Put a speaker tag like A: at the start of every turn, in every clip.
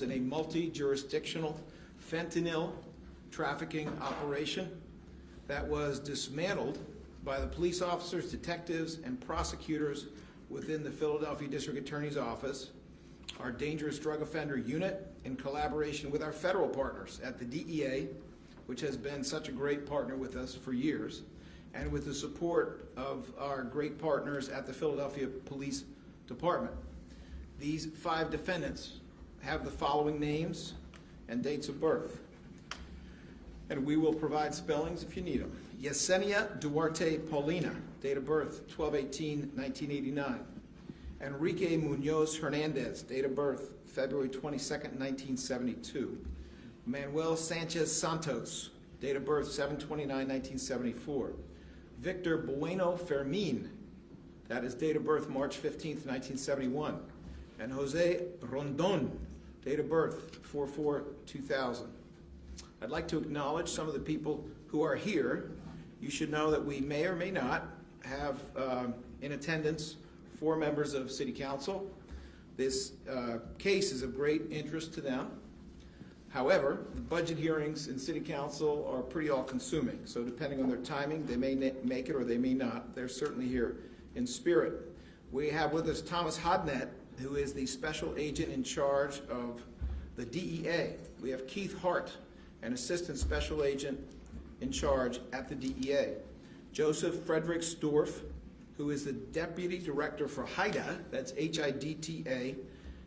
A: in a multi-jurisdictional fentanyl trafficking operation that was dismantled by the police officers, detectives, and prosecutors within the Philadelphia District Attorney's Office, our Dangerous Drug Offender Unit, in collaboration with our federal partners at the DEA, which has been such a great partner with us for years, and with the support of our great partners at the Philadelphia Police Department. These 5 defendants have the following names and dates of birth, and we will provide spellings if you need them. Yesenia Duarte Paulina, date of birth 12/18/1989. Enrique Munoz Hernandez, date of birth February 22nd, 1972. Manuel Sanchez Santos, date of birth 7/29/1974. Victor Bueno Fermin, that is date of birth March 15th, 1971. And Jose Rondon, date of birth 4/4/2000. I'd like to acknowledge some of the people who are here. You should know that we may or may not have in attendance 4 members of City Council. This case is of great interest to them. However, the budget hearings in City Council are pretty all-consuming, so depending on their timing, they may make it or they may not. They're certainly here in spirit. We have with us Thomas Hodnett, who is the special agent in charge of the DEA. We have Keith Hart, an assistant special agent in charge at the DEA. Joseph Frederick Storff, who is the deputy director for HIDTA, that's HIDTA,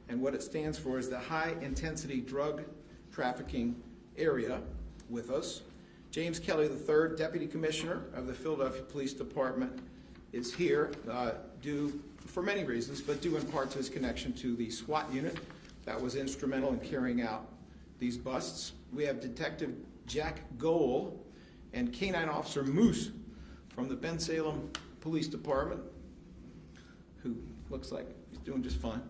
A: and what it stands for is the High Intensity Drug Trafficking Area, with us. James Kelly III, deputy commissioner of the Philadelphia Police Department, is here due for many reasons, but due in part to his connection to the SWAT unit that was instrumental in carrying out these busts. We have Detective Jack Goel and Canine Officer Moose from the Ben Salem Police Department, who looks like he's doing just fine.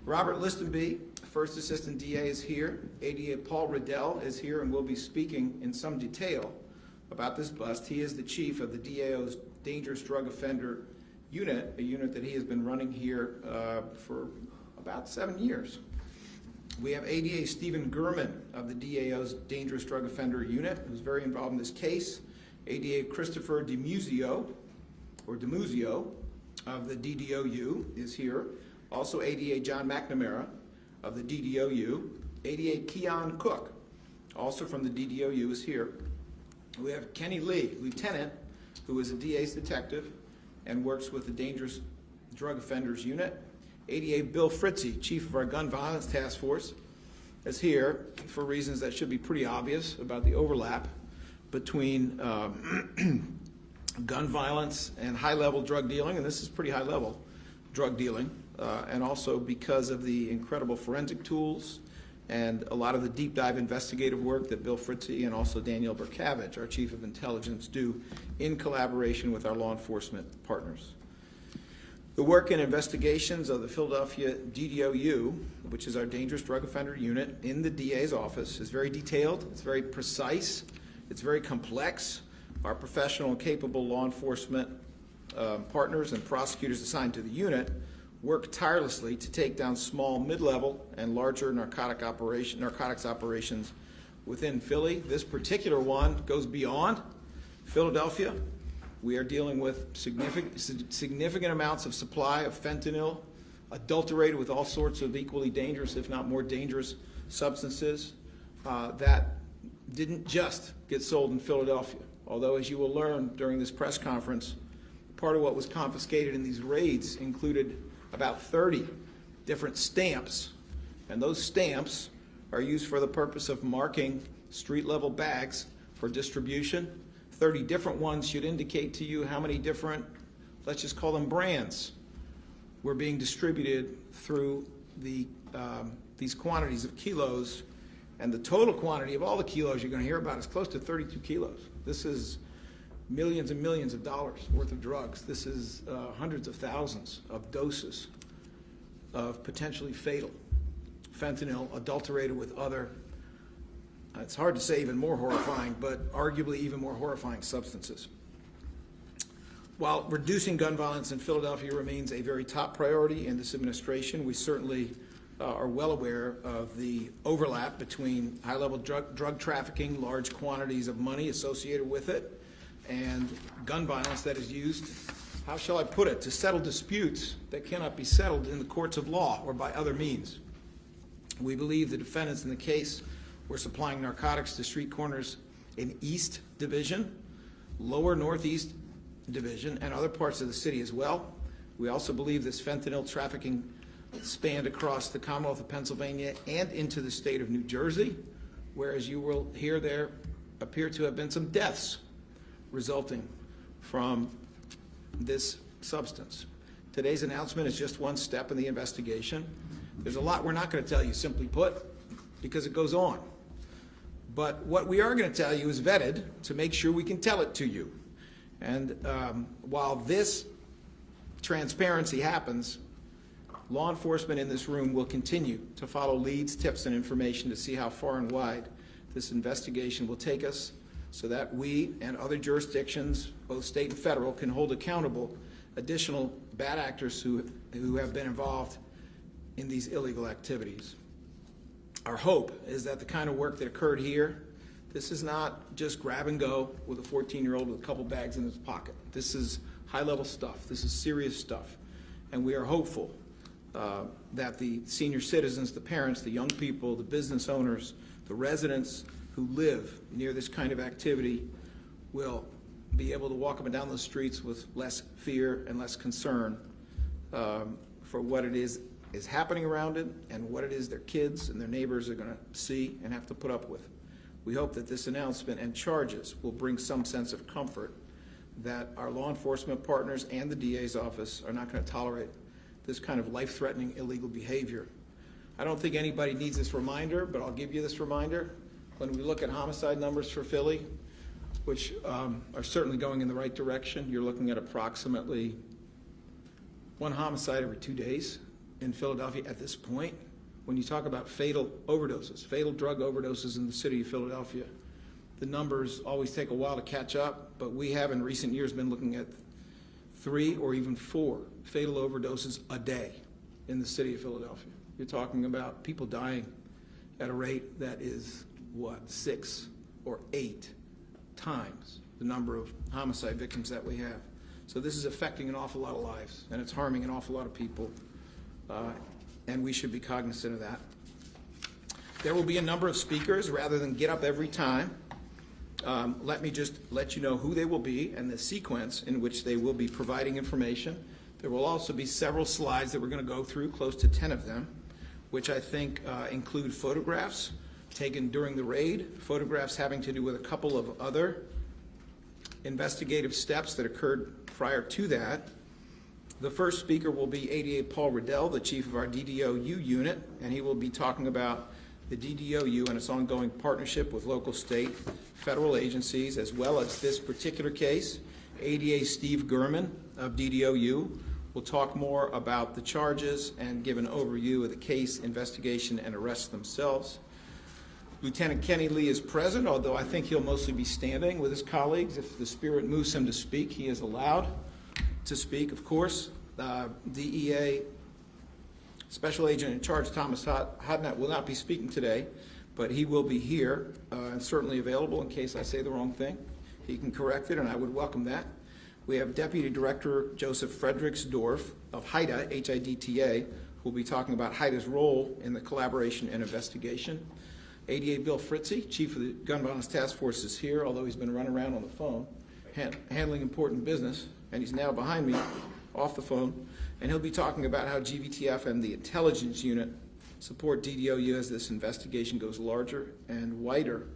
A: Robert Listenby, First Assistant DA, is here. ADA Paul Riddell is here and will be speaking in some detail about this bust. He is the chief of the DAO's Dangerous Drug Offender Unit, a unit that he has been running here for about 7 years. We have ADA Stephen Gurman of the DAO's Dangerous Drug Offender Unit, who's very involved in this case. ADA Christopher DiMuzio of the DDOU is here. Also ADA John McNamara of the DDOU. ADA Keon Cook, also from the DDOU, is here. We have Kenny Lee, lieutenant, who is a DA's detective and works with the Dangerous Drug Offenders Unit. ADA Bill Fritzie, chief of our Gun Violence Task Force, is here for reasons that should be pretty obvious about the overlap between gun violence and high-level drug dealing, and this is pretty high-level drug dealing, and also because of the incredible forensic tools and a lot of the deep dive investigative work that Bill Fritzie and also Danielle Berkavich, our Chief of Intelligence, do in collaboration with our law enforcement partners. The work and investigations of the Philadelphia DDOU, which is our Dangerous Drug Offender Unit in the DA's office, is very detailed, it's very precise, it's very complex. Our professional and capable law enforcement partners and prosecutors assigned to the unit work tirelessly to take down small, mid-level, and larger narcotics operations within Philly. This particular one goes beyond Philadelphia. We are dealing with significant amounts of supply of fentanyl, adulterated with all sorts of equally dangerous, if not more dangerous, substances that didn't just get sold in Philadelphia. Although, as you will learn during this press conference, part of what was confiscated in these raids included about 30 different stamps, and those stamps are used for the purpose of marking street-level bags for distribution. 30 different ones should indicate to you how many different, let's just call them brands, were being distributed through these quantities of kilos, and the total quantity of all the kilos you're going to hear about is close to 32 kilos. This is millions and millions of dollars worth of drugs. This is hundreds of thousands of doses of potentially fatal fentanyl adulterated with other, it's hard to say even more horrifying, but arguably even more horrifying substances. While reducing gun violence in Philadelphia remains a very top priority in this administration, we certainly are well aware of the overlap between high-level drug trafficking, large quantities of money associated with it, and gun violence that is used, how shall I put it, to settle disputes that cannot be settled in the courts of law or by other means. We believe the defendants in the case were supplying narcotics to street corners in East Division, Lower Northeast Division, and other parts of the city as well. We also believe this fentanyl trafficking spanned across the Commonwealth of Pennsylvania and into the state of New Jersey, where, as you will hear, there appear to have been some deaths resulting from this substance. Today's announcement is just one step in the investigation. There's a lot we're not going to tell you, simply put, because it goes on. But what we are going to tell you is vetted to make sure we can tell it to you. And while this transparency happens, law enforcement in this room will continue to follow leads, tips, and information to see how far and wide this investigation will take us, so that we and other jurisdictions, both state and federal, can hold accountable additional bad actors who have been involved in these illegal activities. Our hope is that the kind of work that occurred here, this is not just grab and go with a 14-year-old with a couple bags in his pocket. This is high-level stuff. This is serious stuff. And we are hopeful that the senior citizens, the parents, the young people, the business owners, the residents who live near this kind of activity will be able to walk up and down the streets with less fear and less concern for what it is happening around it and what it is their kids and their neighbors are going to see and have to put up with. We hope that this announcement and charges will bring some sense of comfort that our law enforcement partners and the DA's office are not going to tolerate this kind of life-threatening illegal behavior. I don't think anybody needs this reminder, but I'll give you this reminder. When we look at homicide numbers for Philly, which are certainly going in the right direction, you're looking at approximately one homicide every 2 days in Philadelphia at this point. When you talk about fatal overdoses, fatal drug overdoses in the city of Philadelphia, the numbers always take a while to catch up, but we have in recent years been looking at 3 or even 4 fatal overdoses a day in the city of Philadelphia. You're talking about people dying at a rate that is, what, 6 or 8 times the number of homicide victims that we have. So this is affecting an awful lot of lives, and it's harming an awful lot of people, and we should be cognizant of that. There will be a number of speakers. Rather than get up every time, let me just let you know who they will be and the sequence in which they will be providing information. There will also be several slides that we're going to go through, close to 10 of them, which I think include photographs taken during the raid, photographs having to do with a couple of other investigative steps that occurred prior to that. The first speaker will be ADA Paul Riddell, the chief of our DDOU unit, and he will be talking about the DDOU and its ongoing partnership with local, state, federal agencies, as well as this particular case. ADA Steve Gurman of DDOU will talk more about the charges and give an overview of the case, investigation, and arrests themselves. Lieutenant Kenny Lee is present, although I think he'll mostly be standing with his colleagues. If the spirit moves him to speak, he is allowed to speak, of course. DEA Special Agent in Charge Thomas Hodnett will not be speaking today, but he will be here and certainly available in case I say the wrong thing. He can correct it, and I would welcome that. We have Deputy Director Joseph Fredericksdorf of HIDTA, H-I-D-T-A, who will be talking about HIDTA's role in the collaboration and investigation. ADA Bill Fritzy, Chief of the Gun Violence Task Force, is here, although he's been running around on the phone, handling important business, and he's now behind me off the phone, and he'll be talking about how GVTF and the intelligence unit support DDOU as this investigation goes larger and wider.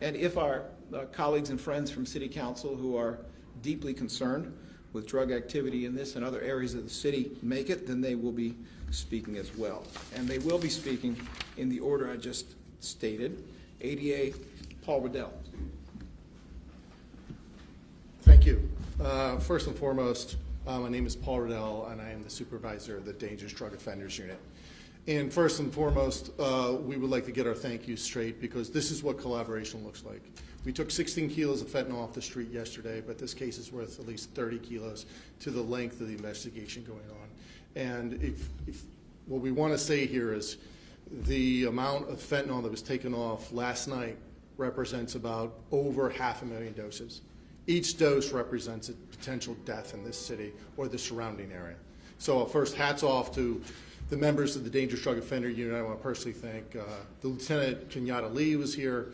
A: And if our colleagues and friends from City Council who are deeply concerned with drug activity in this and other areas of the city make it, then they will be speaking as well. And they will be speaking in the order I just stated. ADA Paul Riddell.
B: Thank you. First and foremost, my name is Paul Riddell, and I am the supervisor of the Dangerous Drug Offenders Unit. And first and foremost, we would like to get our thank you straight, because this is what collaboration looks like. We took 16 kilos of fentanyl off the street yesterday, but this case is worth at least 30 kilos to the length of the investigation going on. And if What we want to say here is the amount of fentanyl that was taken off last night represents about over 500,000 doses. Each dose represents a potential death in this city or the surrounding area. So first, hats off to the members of the Dangerous Drug Offender Unit. I want to personally thank the Lieutenant Kenyatta Lee who was here,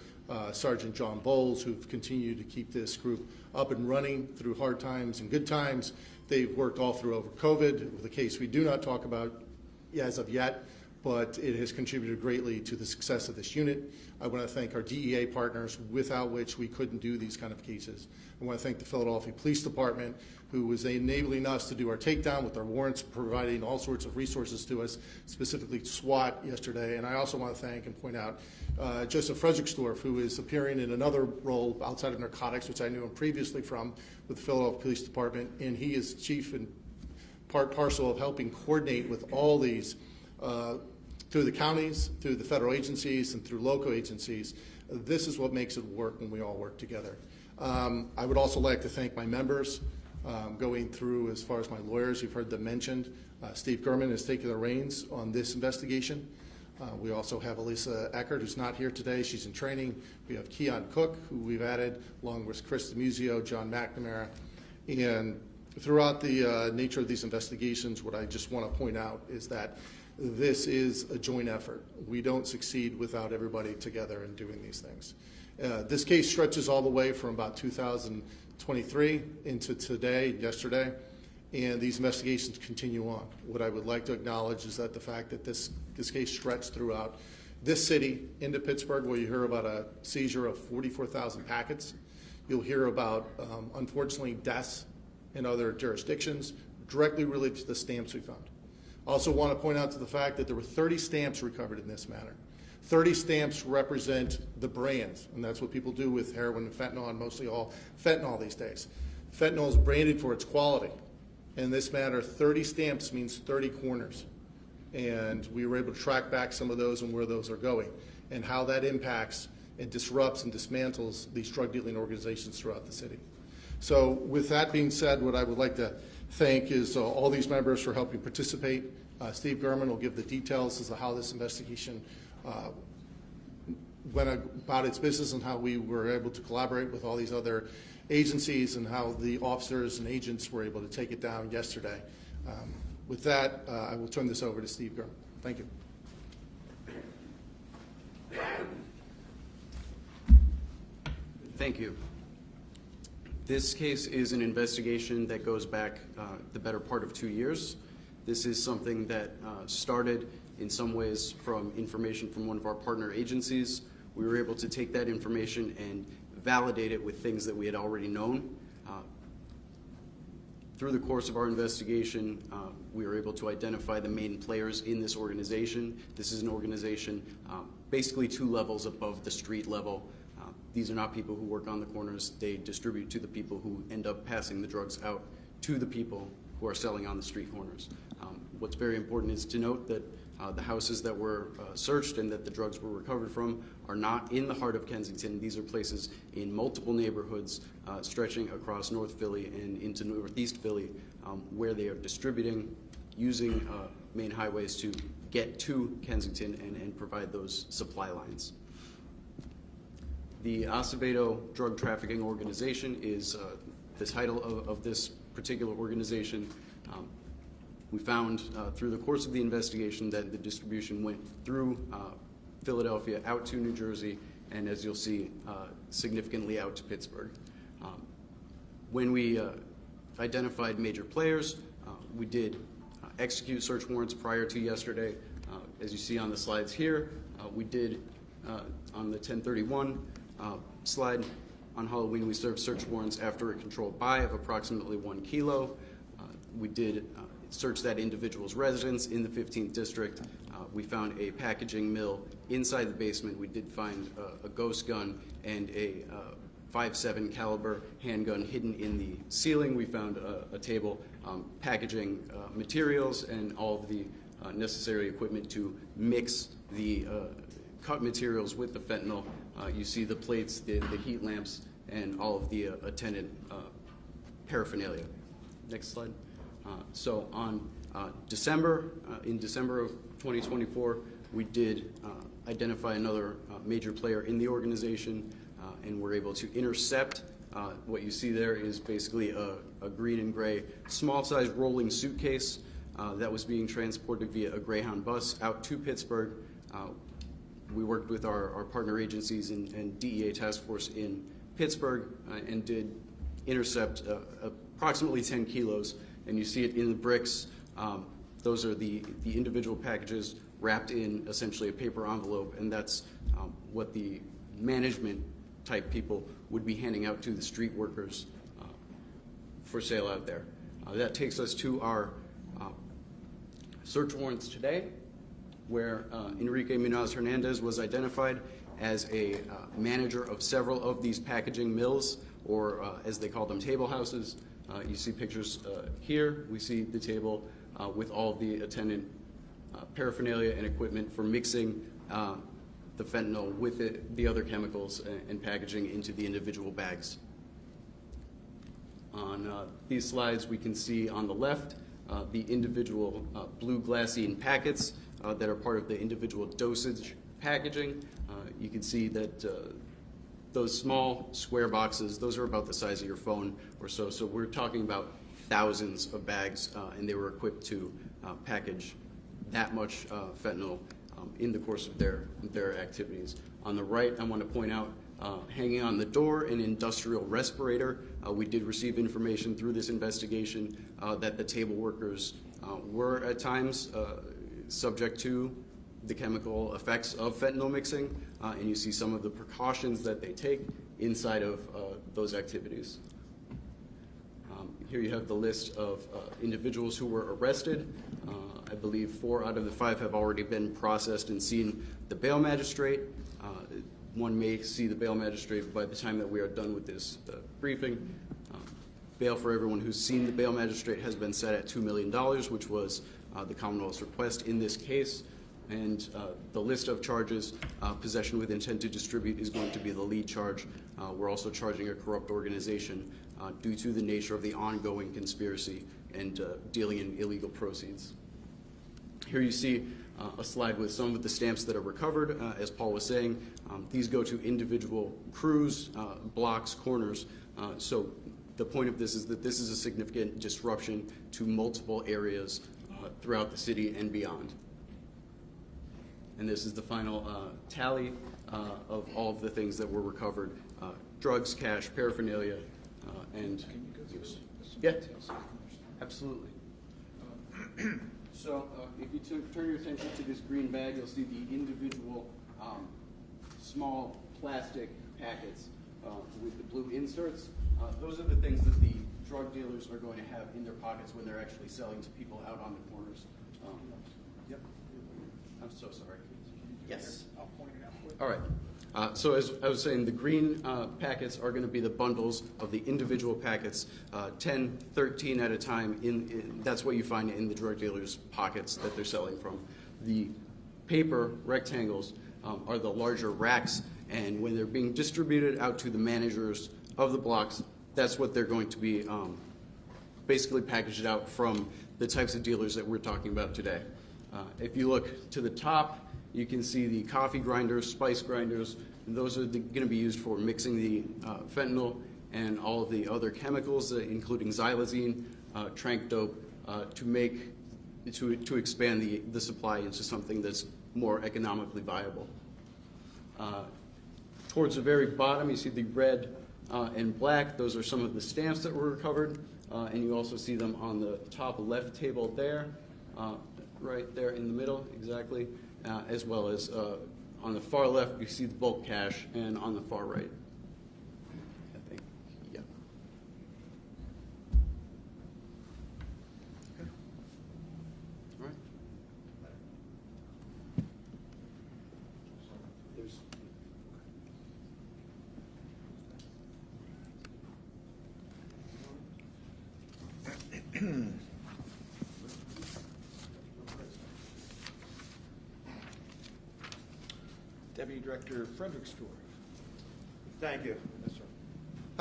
B: Sergeant John Bowles, who've continued to keep this group up and running through hard times and good times. They've worked all through over COVID, with a case we do not talk about as of yet, but it has contributed greatly to the success of this unit. I want to thank our DEA partners, without which we couldn't do these kind of cases. I want to thank the Philadelphia Police Department, who was enabling us to do our takedown with our warrants, providing all sorts of resources to us, specifically SWAT yesterday. And I also want to thank and point out Joseph Fredericksdorf, who is appearing in another role outside of narcotics, which I knew him previously from with the Philadelphia Police Department, and he is chief and part parcel of helping coordinate with all these through the counties, through the federal agencies, and through local agencies. This is what makes it work when we all work together. I would also like to thank my members. Going through as far as my lawyers, you've heard them mentioned. Steve Gurman has taken the reins on this investigation. We also have Elisa Eckert, who's not here today. She's in training. We have Keon Cook, who we've added, along with Chris DeMuzio, John McNamara. And throughout the nature of these investigations, what I just want to point out is that this is a joint effort. We don't succeed without everybody together in doing these things. This case stretches all the way from about 2023 into today, yesterday, and these investigations continue on. What I would like to acknowledge is that the fact that this case stretched throughout this city into Pittsburgh, where you hear about a seizure of 44,000 packets. You'll hear about, unfortunately, deaths in other jurisdictions directly related to the stamps we found. Also want to point out to the fact that there were 30 stamps recovered in this matter. 30 stamps represent the brands, and that's what people do with heroin and fentanyl, and mostly all fentanyl these days. Fentanyl is branded for its quality. In this matter, 30 stamps means 30 corners. And we were able to track back some of those and where those are going, and how that impacts and disrupts and dismantles these drug dealing organizations throughout the city. So with that being said, what I would like to thank is all these members for helping participate. Steve Gurman will give the details as to how this investigation went about its business and how we were able to collaborate with all these other agencies and how the officers and agents were able to take it down yesterday. With that, I will turn this over to Steve Gurman. Thank you.
C: Thank you. This case is an investigation that goes back the better part of 2 years. This is something that started in some ways from information from one of our partner agencies. We were able to take that information and validate it with things that we had already known. Through the course of our investigation, we were able to identify the main players in this organization. This is an organization basically 2 levels above the street level. These are not people who work on the corners. They distribute to the people who end up passing the drugs out to the people who are selling on the street corners. What's very important is to note that the houses that were searched and that the drugs were recovered from are not in the heart of Kensington. These are places in multiple neighborhoods stretching across North Philly and into Northeast Philly where they are distributing using main highways to get to Kensington and provide those supply lines. The Acevedo Drug Trafficking Organization is the title of this particular organization. We found through the course of the investigation that the distribution went through Philadelphia out to New Jersey, and as you'll see, significantly out to Pittsburgh. When we identified major players, we did execute search warrants prior to yesterday. As you see on the slides here, we did on the 1031 slide on Halloween, we served search warrants after a controlled buy of approximately 1 kilo. We did search that individual's residence in the 15th district. We found a packaging mill inside the basement. We did find a ghost gun and a 5.7 caliber handgun hidden in the ceiling. We found a table packaging materials and all of the necessary equipment to mix the cut materials with the fentanyl. You see the plates, the heat lamps, and all of the attendant paraphernalia. Next slide. So on In December of 2024, we did identify another major player in the organization, and were able to intercept. What you see there is basically a green and gray small-sized rolling suitcase that was being transported via a Greyhound bus out to Pittsburgh. We worked with our partner agencies and DEA task force in Pittsburgh and did intercept approximately 10 kilos, and you see it in the bricks. Those are the individual packages wrapped in essentially a paper envelope, and that's what the management type people would be handing out to the street workers for sale out there. That takes us to our search warrants today, where Enrique Munoz Hernandez was identified as a manager of several of these packaging mills, or as they call them, table houses. You see pictures here. We see the table with all of the attendant paraphernalia and equipment for mixing the fentanyl with the other chemicals and packaging into the individual bags. On these slides, we can see on the left the individual blue glassine packets that are part of the individual dosage packaging. You can see that those small square boxes, those are about the size of your phone or so. So we're talking about thousands of bags, and they were equipped to package that much fentanyl in the course of their activities. On the right, I want to point out, hanging on the door, an industrial respirator. We did receive information through this investigation that the table workers were at times subject to the chemical effects of fentanyl mixing, and you see some of the precautions that they take inside of those activities. Here you have the list of individuals who were arrested. I believe 4 out of the 5 have already been processed and seen the bail magistrate. One may see the bail magistrate by the time that we are done with this briefing. Bail for everyone who's seen the bail magistrate has been set at $2 million, which was the Commonwealth's request in this case. And the list of charges, possession with intent to distribute, is going to be the lead charge. We're also charging a corrupt organization due to the nature of the ongoing conspiracy and dealing in illegal proceeds. Here you see a slide with some of the stamps that are recovered. As Paul was saying, these go to individual crews, blocks, corners. So the point of this is that this is a significant disruption to multiple areas throughout the city and beyond. And this is the final tally of all of the things that were recovered: drugs, cash, paraphernalia, and use. Yeah, absolutely. So if you turn your attention to this green bag, you'll see the individual small plastic packets with the blue inserts. Those are the things that the drug dealers are going to have in their pockets when they're actually selling to people out on the corners. Yep. I'm so sorry. Yes. I'll point it out. All right. So as I was saying, the green packets are going to be the bundles of the individual packets, 10, 13 at a time. That's what you find in the drug dealers' pockets that they're selling from. The paper rectangles are the larger racks, and when they're being distributed out to the managers of the blocks, that's what they're going to be basically packaged out from the types of dealers that we're talking about today. If you look to the top, you can see the coffee grinders, spice grinders, and those are going to be used for mixing the fentanyl and all of the other chemicals, including xylazine, trank dope, to expand the supply into something that's more economically viable. Towards the very bottom, you see the red and black. Those are some of the stamps that were recovered, and you also see them on the top left table there, right there in the middle, exactly. As well as on the far left, you see the bulk cash, and on the far right, I think, yeah. Okay. All right. There's.
A: Deputy Director Frederick Stewart.
D: Thank you.
A: Yes, sir.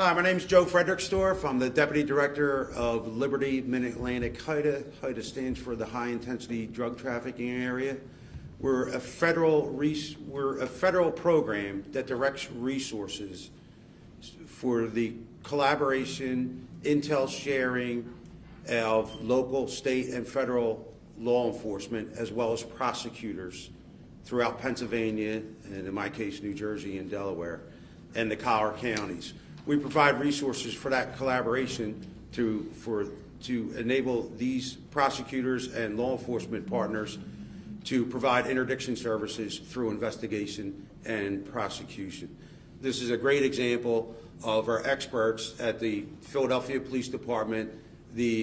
D: Hi, my name is Joe Fredericksdorf. I'm the Deputy Director of Liberty Mid-Atlantic HIDTA. HIDTA stands for the High Intensity Drug Trafficking Area. We're a federal program that directs resources for the collaboration, intel sharing of local, state, and federal law enforcement, as well as prosecutors throughout Pennsylvania, and in my case, New Jersey and Delaware, and the Collier counties. We provide resources for that collaboration to enable these prosecutors and law enforcement partners to provide interdiction services through investigation and prosecution. This is a great example of our experts at the Philadelphia Police Department,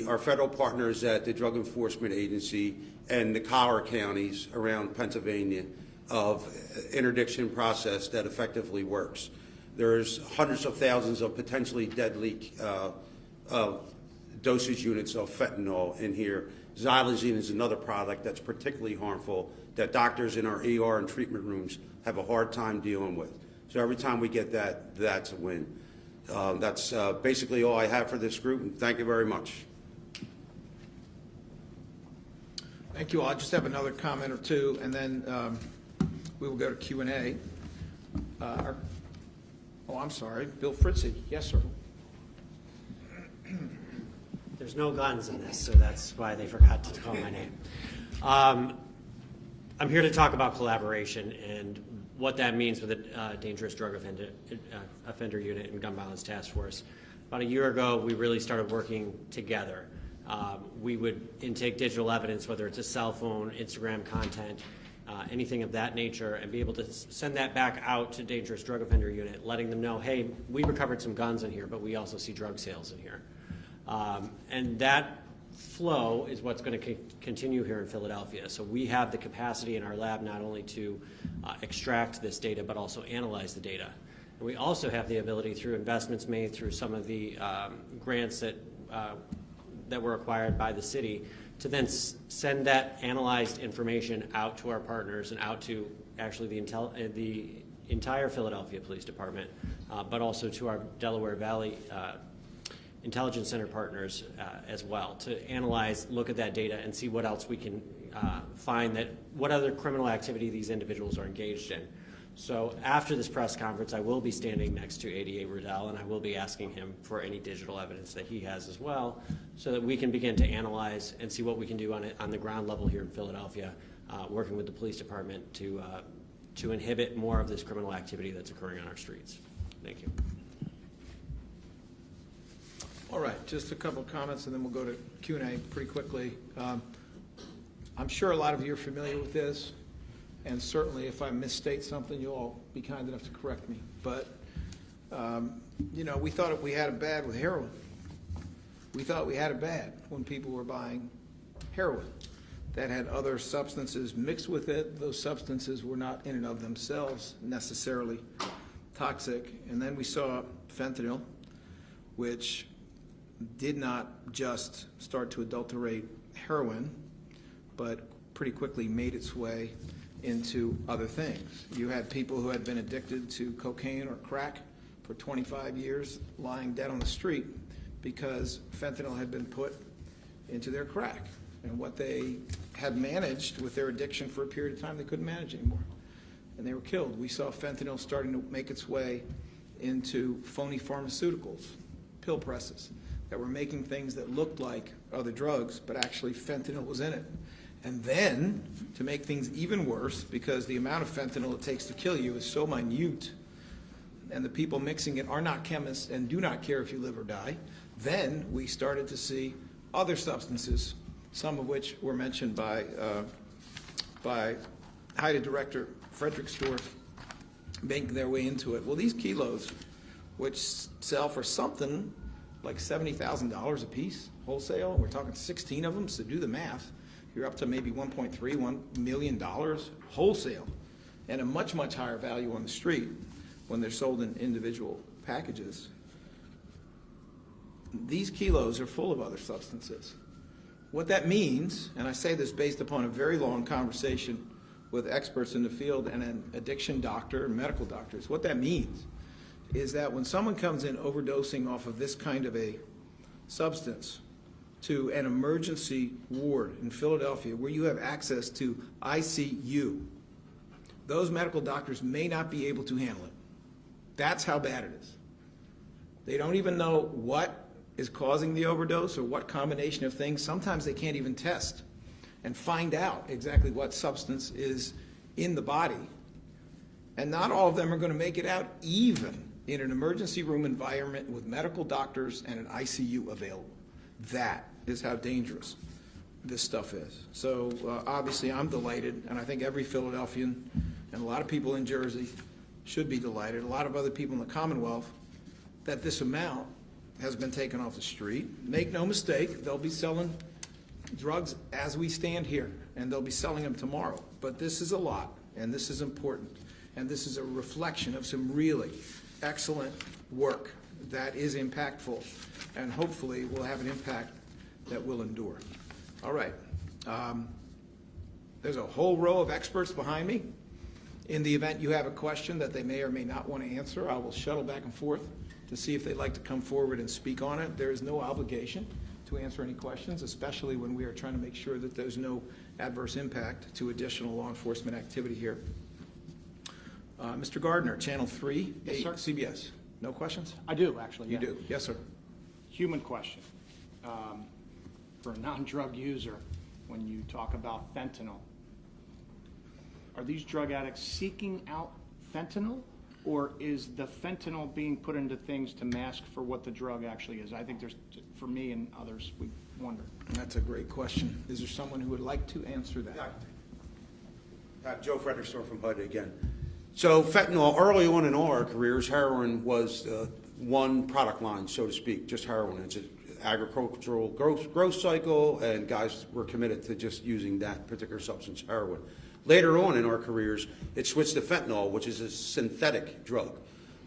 D: our federal partners at the Drug Enforcement Agency, and the Collier counties around Pennsylvania of interdiction process that effectively works. There's hundreds of thousands of potentially deadly dosage units of fentanyl in here. Xylazine is another product that's particularly harmful that doctors in our ER and treatment rooms have a hard time dealing with. So every time we get that, that's a win. That's basically all I have for this group, and thank you very much.
A: Thank you all. I just have another comment or two, and then we will go to Q&A. I'm sorry, Bill Fritzy. Yes, sir.
E: There's no guns in this, so that's why they forgot to call my name. I'm here to talk about collaboration and what that means with a dangerous drug offender unit and gun violence task force. About a year ago, we really started working together. We would intake digital evidence, whether it's a cell phone, Instagram content, anything of that nature, and be able to send that back out to dangerous drug offender unit, letting them know, hey, we recovered some guns in here, but we also see drug sales in here. And that flow is what's going to continue here in Philadelphia. So we have the capacity in our lab not only to extract this data, but also analyze the data. And we also have the ability, through investments made through some of the grants that were acquired by the city, to then send that analyzed information out to our partners and out to actually the entire Philadelphia Police Department, but also to our Delaware Valley Intelligence Center partners as well, to analyze, look at that data, and see what else we can find, what other criminal activity these individuals are engaged in. So after this press conference, I will be standing next to ADA Riddell, and I will be asking him for any digital evidence that he has as well, so that we can begin to analyze and see what we can do on the ground level here in Philadelphia, working with the police department to inhibit more of this criminal activity that's occurring on our streets. Thank you.
A: All right, just a couple of comments, and then we'll go to Q&A pretty quickly. I'm sure a lot of you are familiar with this, and certainly if I misstate something, you'll all be kind enough to correct me. But, you know, we thought we had it bad with heroin. We thought we had it bad when people were buying heroin that had other substances mixed with it. Those substances were not in and of themselves necessarily toxic. And then we saw fentanyl, which did not just start to adulterate heroin, but pretty quickly made its way into other things. You had people who had been addicted to cocaine or crack for 25 years lying dead on the street because fentanyl had been put into their crack. And what they had managed with their addiction for a period of time, they couldn't manage anymore. And they were killed. We saw fentanyl starting to make its way into phony pharmaceuticals, pill presses, that were making things that looked like other drugs, but actually fentanyl was in it. And then, to make things even worse, because the amount of fentanyl it takes to kill you is so minute, and the people mixing it are not chemists and do not care if you live or die, then we started to see other substances, some of which were mentioned by HIDTA Director Fredericksdorf, making their way into it. Well, these kilos, which sell for something like $70,000 a piece, wholesale, and we're talking 16 of them, so do the math. You're up to maybe $1.31 million wholesale, and a much, much higher value on the street when they're sold in individual packages. These kilos are full of other substances. What that means, and I say this based upon a very long conversation with experts in the field and an addiction doctor and medical doctors, what that means is that when someone comes in overdosing off of this kind of a substance to an emergency ward in Philadelphia where you have access to ICU, those medical doctors may not be able to handle it. That's how bad it is. They don't even know what is causing the overdose or what combination of things. Sometimes they can't even test and find out exactly what substance is in the body. And not all of them are going to make it out even in an emergency room environment with medical doctors and an ICU available. That is how dangerous this stuff is. So obviously I'm delighted, and I think every Philadelphian and a lot of people in Jersey should be delighted, a lot of other people in the Commonwealth, that this amount has been taken off the street. Make no mistake, they'll be selling drugs as we stand here, and they'll be selling them tomorrow. But this is a lot, and this is important, and this is a reflection of some really excellent work that is impactful, and hopefully will have an impact that will endure. All right. There's a whole row of experts behind me. In the event you have a question that they may or may not want to answer, I will shuttle back and forth to see if they'd like to come forward and speak on it. There is no obligation to answer any questions, especially when we are trying to make sure that there's no adverse impact to additional law enforcement activity here. Mr. Gardner, Channel 3,
F: Yes, sir.
A: CBS. No questions?
F: I do, actually.
A: You
F: yeah.
A: do. Yes, sir.
F: Human question. For a non-drug user, when you talk about fentanyl, are these drug addicts seeking out fentanyl, or is the fentanyl being put into things to mask for what the drug actually is? I think there's, for me and others, we wonder.
A: That's a great question. Is there someone who would like to answer that?
D: Joe Frederiksen from HUD again. So fentanyl, early on in all our careers, heroin was one product line, so to speak, just heroin. It's an agricultural growth cycle, and guys were committed to just using that particular substance, heroin. Later on in our careers, it switched to fentanyl, which is a synthetic drug.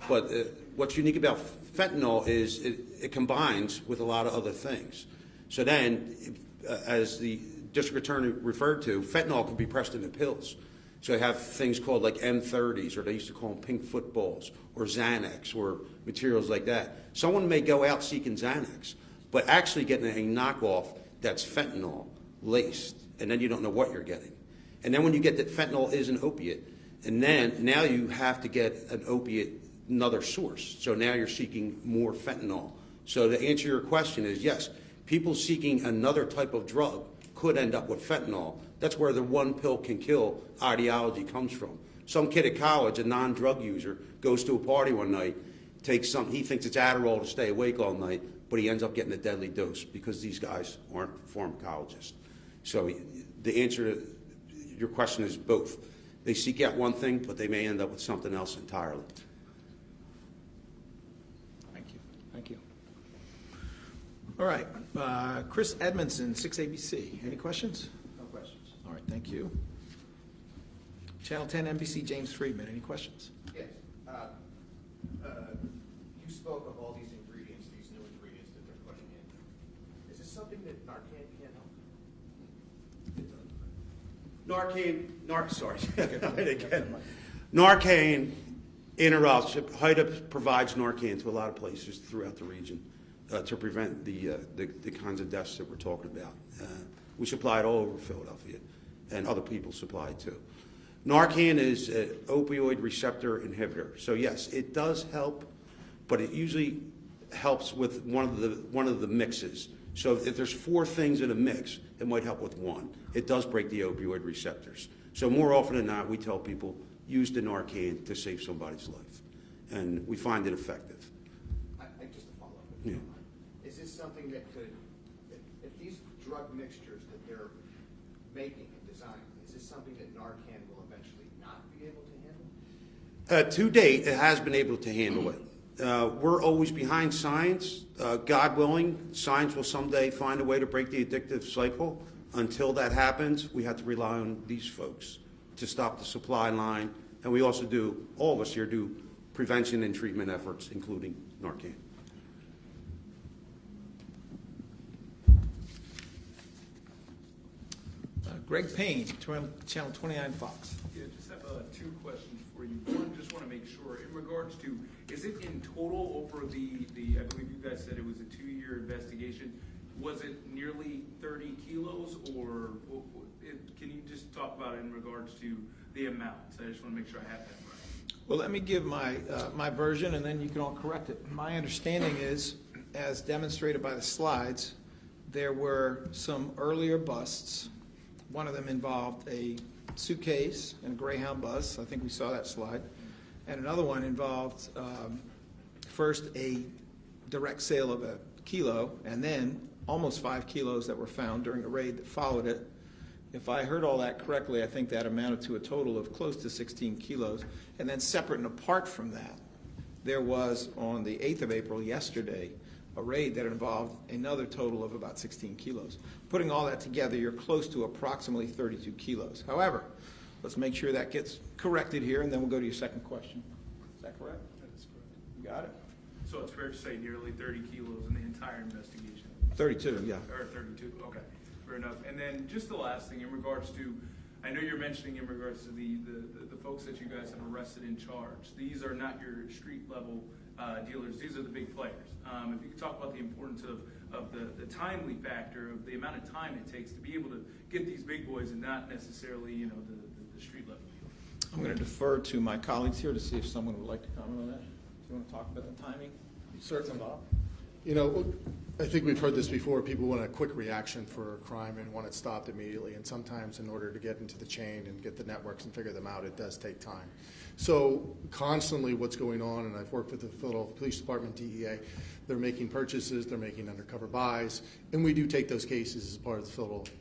D: But what's unique about fentanyl is it combines with a lot of other things. So then, as the district attorney referred to, fentanyl can be pressed into pills. So they have things called like M30s, or they used to call them pink footballs, or Xanax, or materials like that. Someone may go out seeking Xanax, but actually getting a knockoff that's fentanyl laced, and then you don't know what you're getting. And then when you get that fentanyl is an opiate, and then now you have to get an opiate, another source. So now you're seeking more fentanyl. So to answer your question is, yes, people seeking another type of drug could end up with fentanyl. That's where the one pill can kill ideology comes from. Some kid at college, a non-drug user, goes to a party one night, takes something, he thinks it's Adderall to stay awake all night, but he ends up getting a deadly dose because these guys aren't pharmacologists. So the answer to your question is both. They seek out one thing, but they may end up with something else entirely.
A: Thank you.
F: Thank you.
A: All right. Chris Edmondson, 6ABC. Any questions?
G: No questions.
A: All right. Thank you. Channel 10 NBC, James Friedman. Any questions?
G: Yes. You spoke of all these ingredients, these new ingredients that they're putting in. Is this something that Narcan can't help?
D: Narcan interrupts. HIDA provides Narcan to a lot of places throughout the region to prevent the kinds of deaths that we're talking about. We supply it all over Philadelphia, and other people supply it too. Narcan is an opioid receptor inhibitor. So yes, it does help, but it usually helps with one of the mixes. So if there's 4 things in a mix, it might help with one. It does break the opioid receptors. So more often than not, we tell people, use the Narcan to save somebody's life. And we find it effective.
G: Just a follow-up.
D: Yeah.
G: Is this something that could, if these drug mixtures that they're making and designing, is this something that Narcan will eventually not be able to handle?
D: To date, it has been able to handle it. We're always behind science. God willing, science will someday find a way to break the addictive cycle. Until that happens, we have to rely on these folks to stop the supply line. And we also do, all of us here do prevention and treatment efforts, including Narcan.
A: Greg Payne, Channel 29 Fox.
H: Yeah, just have 2 questions for you. One, just want to make sure, in regard regards to, is it in total over the I believe you guys said it was a 2-year investigation, was it nearly 30 kilos, or can you just talk about it in regards to the amounts? I just want to make sure I have that right.
A: Well, let me give my, my version, and then you can all correct it. My understanding is, as demonstrated by the slides, there were some earlier busts. One of them involved a suitcase and a Greyhound bus. I think we saw that slide. And another one involved first a direct sale of a kilo, and then almost 5 kilos that were found during a raid that followed it. If I heard all that correctly, I think that amounted to a total of close to 16 kilos. And then separate and apart from that, there was on the 8th of April, yesterday, a raid that involved another total of about 16 kilos. Putting all that together, you're close to approximately 32 kilos. However, let's make sure that gets corrected here, and then we'll go to your second question. Is that correct?
H: That's correct.
A: You got it?
H: So it's fair to say nearly 30 kilos in the entire investigation?
A: 32, yeah.
H: Or 32, okay, fair enough. And then just the last thing in regards to, I know you're mentioning in regards to the folks that you guys have arrested in charge. These are not your street level dealers, these are the big players. If you could talk about the importance of the timely factor, of the amount of time it takes to be able to get these big boys and not necessarily, you know, the street level dealers.
A: I'm going to defer to my colleagues here to see if someone would like to comment on that. Do you want to talk about the timing?
B: Certainly. You know, I think we've heard this before. People want a quick reaction for a crime and want it stopped immediately. And sometimes in order to get into the chain and get the networks and figure them out, it does take time. So constantly what's going on, and I've worked with the Philadelphia Police Department, DEA, they're making purchases, they're making undercover buys, and we do take those cases as part of the Philadelphia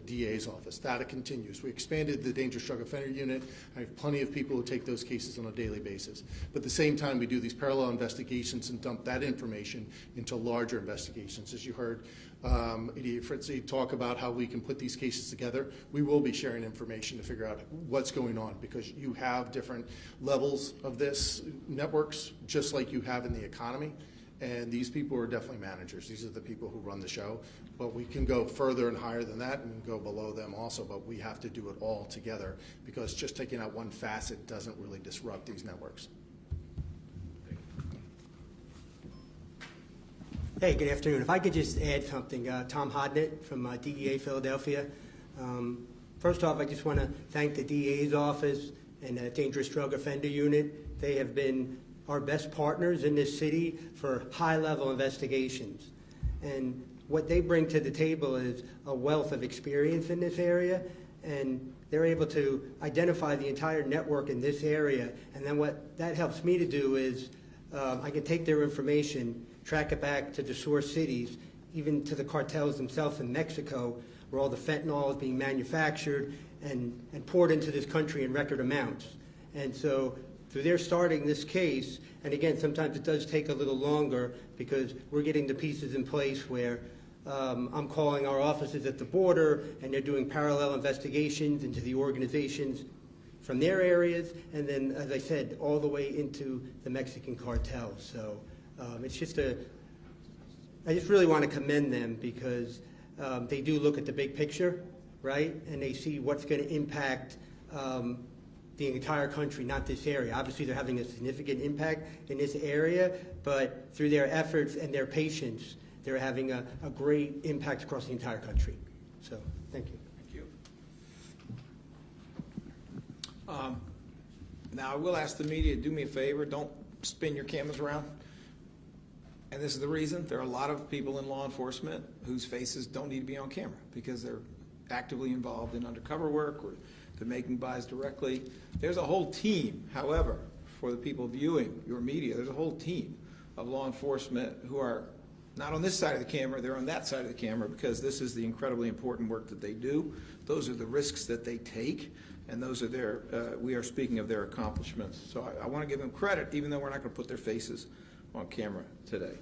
B: DA's office. That continues. We expanded the Dangerous Drug Offender Unit. I have plenty of people who take those cases on a daily basis. But at the same time, we do these parallel investigations and dump that information into larger investigations. As you heard Fritzy talk about how we can put these cases together, we will be sharing information to figure out what's going on, because you have different levels of this networks, just like you have in the economy. And these people are definitely managers. These are the people who run the show. But we can go further and higher than that and go below them also, but we have to do it all together, because just taking out one facet doesn't really disrupt these networks.
I: Hey, good afternoon. If I could just add something. Tom Hodnett from DEA Philadelphia. First off, I just want to thank the DEA's office and the Dangerous Drug Offender Unit. They have been our best partners in this city for high-level investigations. And what they bring to the table is a wealth of experience in this area, and they're able to identify the entire network in this area. And then what that helps me to do is I can take their information, track it back to the source cities, even to the cartels themselves in Mexico, where all the fentanyl is being manufactured and poured into this country in record amounts. And so through their starting this case, and again, sometimes it does take a little longer because we're getting the pieces in place where I'm calling our offices at the border, and they're doing parallel investigations into the organizations from their areas, and then, as I said, all the way into the Mexican cartels. So it's just I just really want to commend them, because they do look at the big picture, right? And they see what's going to impact the entire country, not this area. Obviously, they're having a significant impact in this area, but through their efforts and their patience, they're having a great impact across the entire country. So, thank you.
A: Thank you. Now, I will ask the media to do me a favor. Don't spin your cameras around. And this is the reason. There are a lot of people in law enforcement whose faces don't need to be on camera because they're actively involved in undercover work, or they're making buys directly. There's a whole team, however, for the people viewing your media, there's a whole team of law enforcement who are not on this side of the camera, they're on that side of the camera, because this is the incredibly important work that they do. Those are the risks that they take, and those are their, we are speaking of their accomplishments. So I want to give them credit, even though we're not going to put their faces on camera today.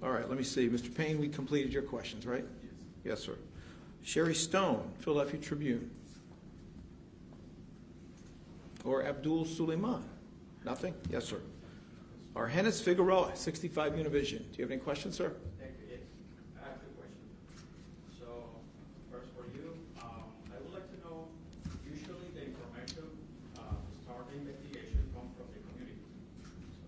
A: All right, let me see. Mr. Payne, we completed your questions, right? Yes, sir. Sherry Stone, Philadelphia Tribune. Or Abdul Suleiman? Nothing? Yes, sir. Argenis Figueroa, 65 Univision. Do you have any questions, sir?
J: Thank you. Yes. I have two questions. So, first for you, I would like to know, usually the information to start the investigation comes from the community. So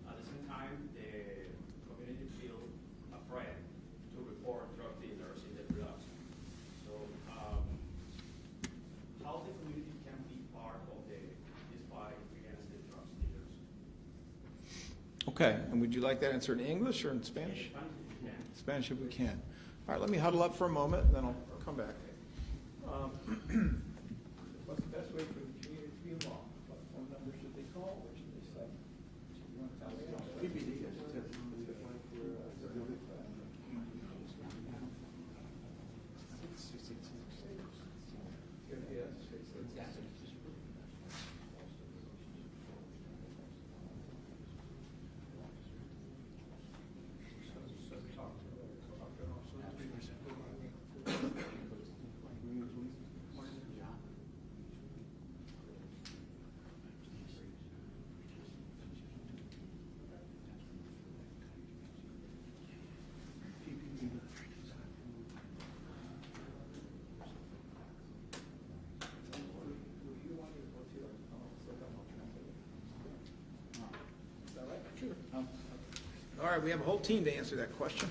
A: Okay, and would you like that answered in English or in Spanish? Spanish if we can. All right, let me huddle up for a moment, and then I'll come back. What's the best way for the community to be involved? What phone number should they call? What should they say? You want to tell me? PPD. All right, we have a whole team to answer that question.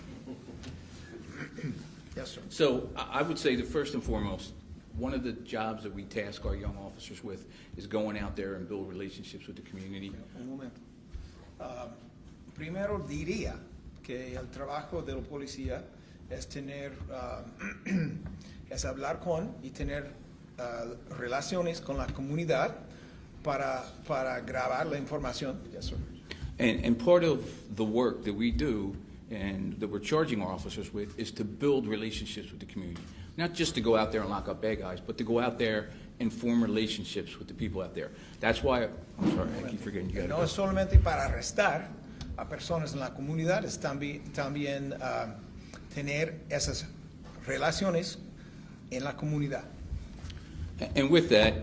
A: Yes, sir.
K: So I would say that first and foremost, one of the jobs that we task our young officers with is going out there and build relationships with the community.
A: Un momento. Primero diría que el trabajo de los policías es tener, es hablar con y tener relaciones con la comunidad para grabar la información. Yes, sir.
K: And part of the work that we do and that we're charging our officers with is to build relationships with the community. Not just to go out there and lock up bad guys, but to go out there and form relationships with the people out there. That's why, I'm sorry, I keep forgetting you gotta
A: No
K: go.
A: es solamente para arrestar a personas en la comunidad, es también tener esas relaciones en la comunidad.
K: And with that,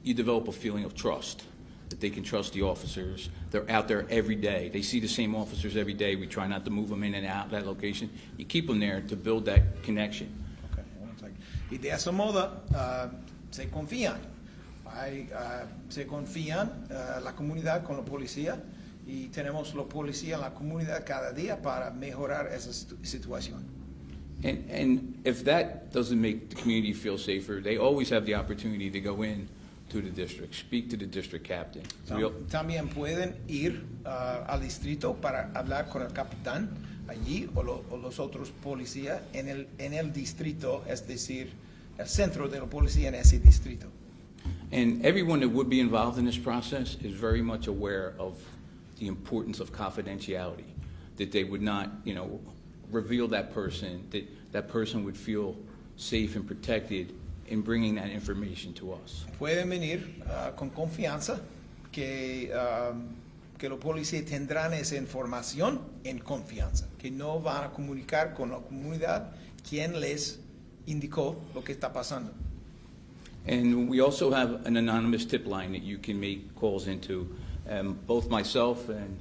K: you develop a feeling of trust, that they can trust the officers. They're out there every day. They see the same officers every day. We try not to move them in and out of that location. You keep them there to build that connection.
A: Okay, one second. Y de esa modo se confían. Se confían la comunidad con la policía y tenemos los policías en la comunidad cada día para mejorar esa situación.
K: And if that doesn't make the community feel safer, they always have the opportunity to go in to the district, speak to the district captain.
A: También pueden ir al distrito para hablar con el capitán allí o los otros policías en el distrito, es decir, el centro de la policía en ese distrito.
K: And everyone that would be involved in this process is very much aware of the importance of confidentiality, that they would not, reveal that person, that that person would feel safe and protected in bringing that information to us.
A: Pueden venir con confianza que los policías tendrán esa información en confianza, que no van a comunicar con la comunidad quien les indicó lo que está pasando.
K: And we also have an anonymous tip line that you can make calls into. Both myself and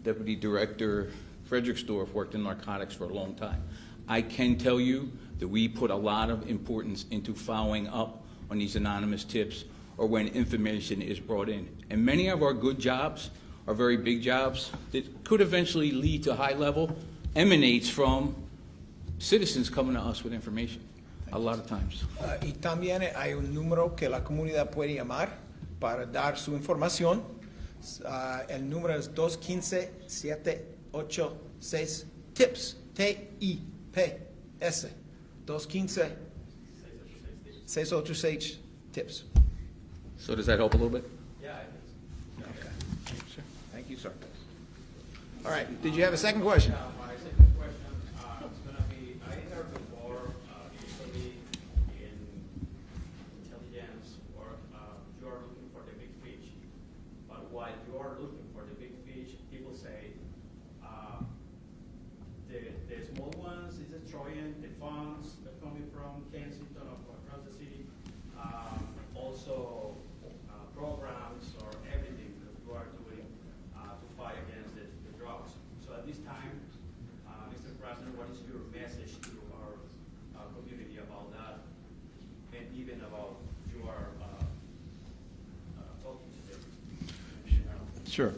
K: Deputy Director Fredericksdorf worked in narcotics for a long time. I can tell you that we put a lot of importance into following up on these anonymous tips or when information is brought in. And many of our good jobs are very big jobs that could eventually lead to high level, emanates from citizens coming to us with information, a lot of times.
A: Y también hay un número que la comunidad puede llamar para dar su información. El número es 215-786 TIPS, T-I-P-S, 215-686 TIPS.
K: So does that help a little bit?
J: Yeah, I think so.
A: Okay. Thank you, sir. All right, did you have a second question?
J: My second question is going to be, I heard before, usually in intelligence work, you are looking for the big fish. But while you are looking for the big fish, people say the small ones is destroying the funds that are coming from Kensington or across the city. Also programs or everything that you are doing to fight against the drugs. So at this time, Mr. Krasner, what is your message to our community about that, and even about your talking to them?
A: Sure.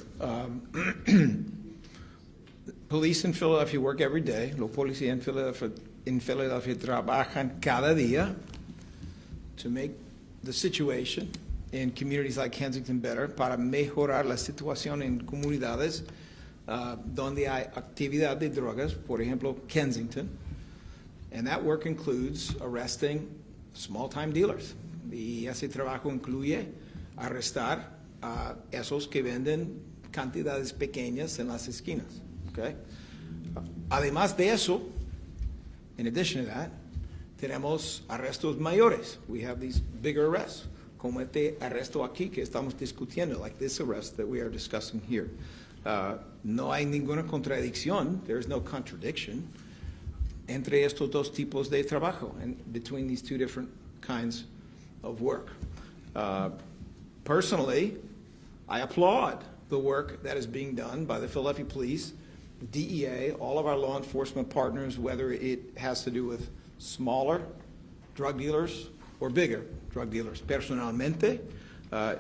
A: Police in Philadelphia work every day. Los policías in Philadelphia trabajan cada día to make the situation in communities like Kensington better, para mejorar la situación en comunidades donde hay actividad de drogas, por ejemplo, Kensington. And that work includes arresting small-time dealers. Y ese trabajo incluye arrestar a esos que venden cantidades pequeñas en las esquinas. Okay? Además de eso, in addition to that, tenemos arrestos mayores. We have these bigger arrests, como este arresto aquí que estamos discutiendo, like this arrest that we are discussing here. No hay ninguna contradicción, there is no contradiction entre estos dos tipos de trabajo, and between these two different kinds of work. Personally, I applaud the work that is being done by the Philadelphia Police, DEA, all of our law enforcement partners, whether it has to do with smaller drug dealers or bigger drug dealers. Personalmente,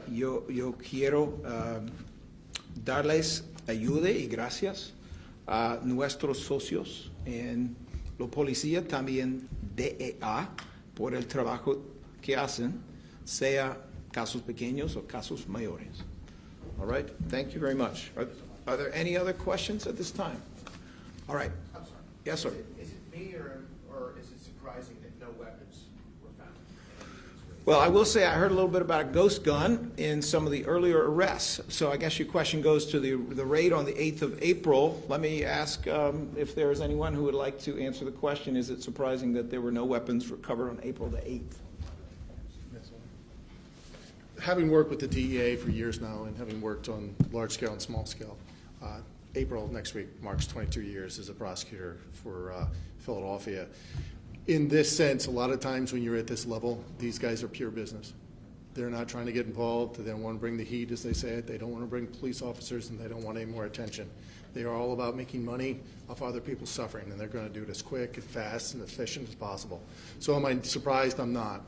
A: yo quiero darles ayuda y gracias a nuestros socios en la policía, también DEA, por el trabajo que hacen, sea casos pequeños o casos mayores. All right, thank you very much. Are there any other questions at this time? All right.
G: I'm sorry.
A: Yes, sir.
G: Is it me or is it surprising that no weapons were found?
A: Well, I will say I heard a little bit about a ghost gun in some of the earlier arrests. So I guess your question goes to the raid on the 8th of April. Let me ask if there is anyone who would like to answer the question. Is it surprising that there were no weapons recovered on April the 8th?
B: Having worked with the DEA for years now and having worked on large scale and small scale, April next week marks 22 years as a prosecutor for Philadelphia. In this sense, a lot of times when you're at this level, these guys are pure business. They're not trying to get involved. They don't want to bring the heat, as they say it. They don't want to bring police officers, and they don't want any more attention. They are all about making money off other people's suffering, and they're going to do it as quick and fast and efficient as possible. So am I surprised? I'm not.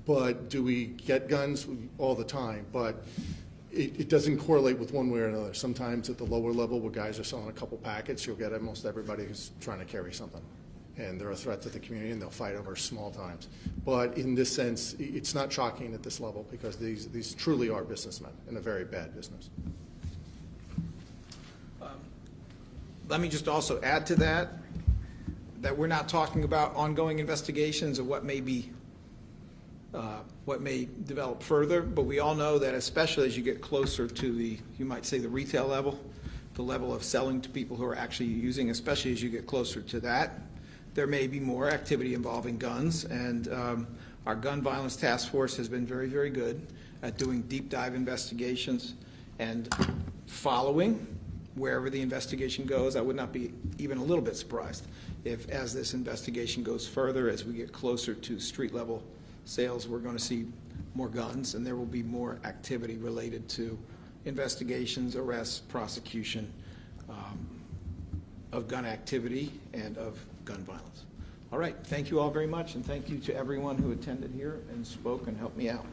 B: But do we get guns? All the time. But it doesn't correlate with one way or another. Sometimes at the lower level where guys are selling a couple packets, you'll get almost everybody who's trying to carry something. And they're a threat to the community, and they'll fight over small times. But in this sense, it's not shocking at this level because these truly are businessmen in a very bad business.
A: Let me just also add to that we're not talking about ongoing investigations of what may develop further, but we all know that especially as you get closer to you might say the retail level, the level of selling to people who are actually using, especially as you get closer to that, there may be more activity involving guns, and our gun violence task force has been very, very good at doing deep dive investigations and following wherever the investigation goes. I would not be even a little bit surprised if, as this investigation goes further, as we get closer to street level sales, we're going to see more guns, and there will be more activity related to investigations, arrests, prosecution of gun activity and of gun violence. All right, thank you all very much, and thank you to everyone who attended here and spoke and helped me out.